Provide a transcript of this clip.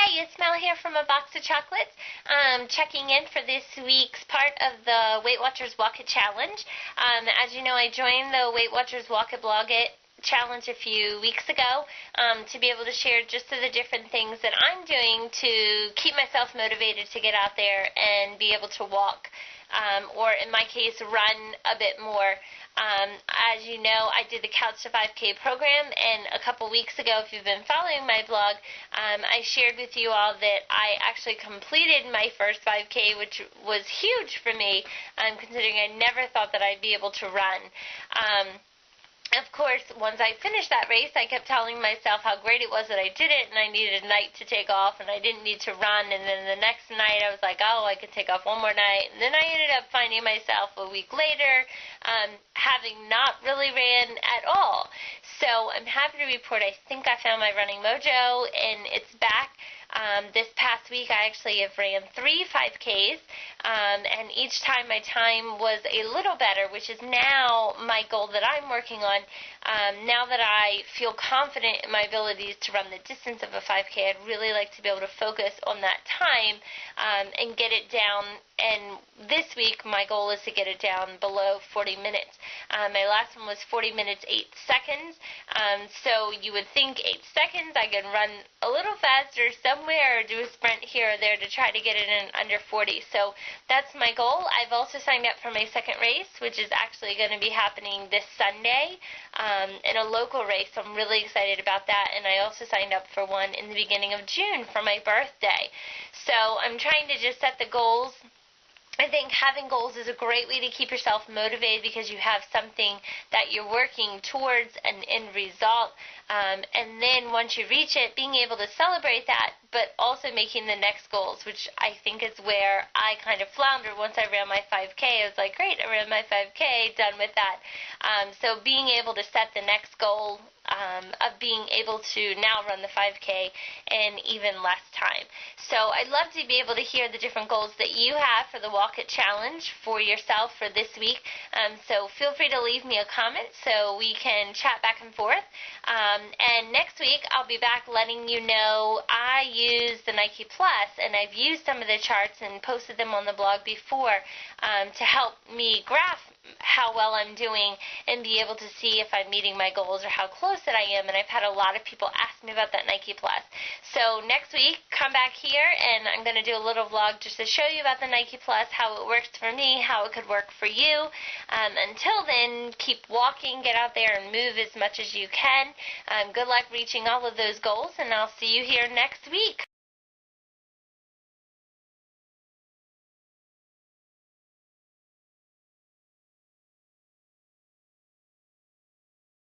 Hey, it's Mel here from A Box of Chocolates. Checking in for this week's part of the Weight Watchers Walk It Challenge. As you know, I joined the Weight Watchers Walk It Blog It challenge a few weeks ago to be able to share just the different things that I'm doing to keep myself motivated to get out there and be able to walk, or in my case, run a bit more. As you know, I did the Couch to 5K program, and a couple weeks ago, if you've been following my blog, I shared with you all that I actually completed my first 5K, which was huge for me, considering I never thought that I'd be able to run. Of course, once I finished that race, I kept telling myself how great it was that I did it, and I needed a night to take off, and I didn't need to run. And then the next night, I was like, oh, I could take off one more night. And then I ended up finding myself a week later having not really ran at all. So I'm happy to report I think I found my running mojo, and it's back. This past week, I actually have ran 3 5Ks, and each time my time was a little better, which is now my goal that I'm working on. Now that I feel confident in my abilities to run the distance of a 5K, I'd really like to be able to focus on that time and get it down. And this week, my goal is to get it down below 40 minutes. My last one was 40 minutes, 8 seconds. So you would think 8 seconds, I could run a little faster somewhere or do a sprint here or there to try to get it in under 40. So that's my goal. I've also signed up for my second race, which is actually going to be happening this Sunday in a local race. So I'm really excited about that. And I also signed up for one in the beginning of June for my birthday. So I'm trying to just set the goals. I think having goals is a great way to keep yourself motivated because you have something that you're working towards, an end result. And then once you reach it, being able to celebrate that, but also making the next goals, which I think is where I kind of floundered once I ran my 5K. I was like, great, I ran my 5K, done with that. So being able to set the next goal of being able to now run the 5K in even less time. So I'd love to be able to hear the different goals that you have for the Walk It Challenge for yourself for this week. So feel free to leave me a comment so we can chat back and forth. And next week I'll be back letting you know I use the Nike Plus, and I've used some of the charts and posted them on the blog before to help me graph how well I'm doing and be able to see if I'm meeting my goals or how close that I am. And I've had a lot of people ask me about that Nike Plus. So next week, come back here and I'm going to do a little vlog just to show you about the Nike Plus, how it works for me, how it could work for you. Until then, keep walking, get out there and move as much as you can. Good luck reaching all of those goals, and I'll see you here next week.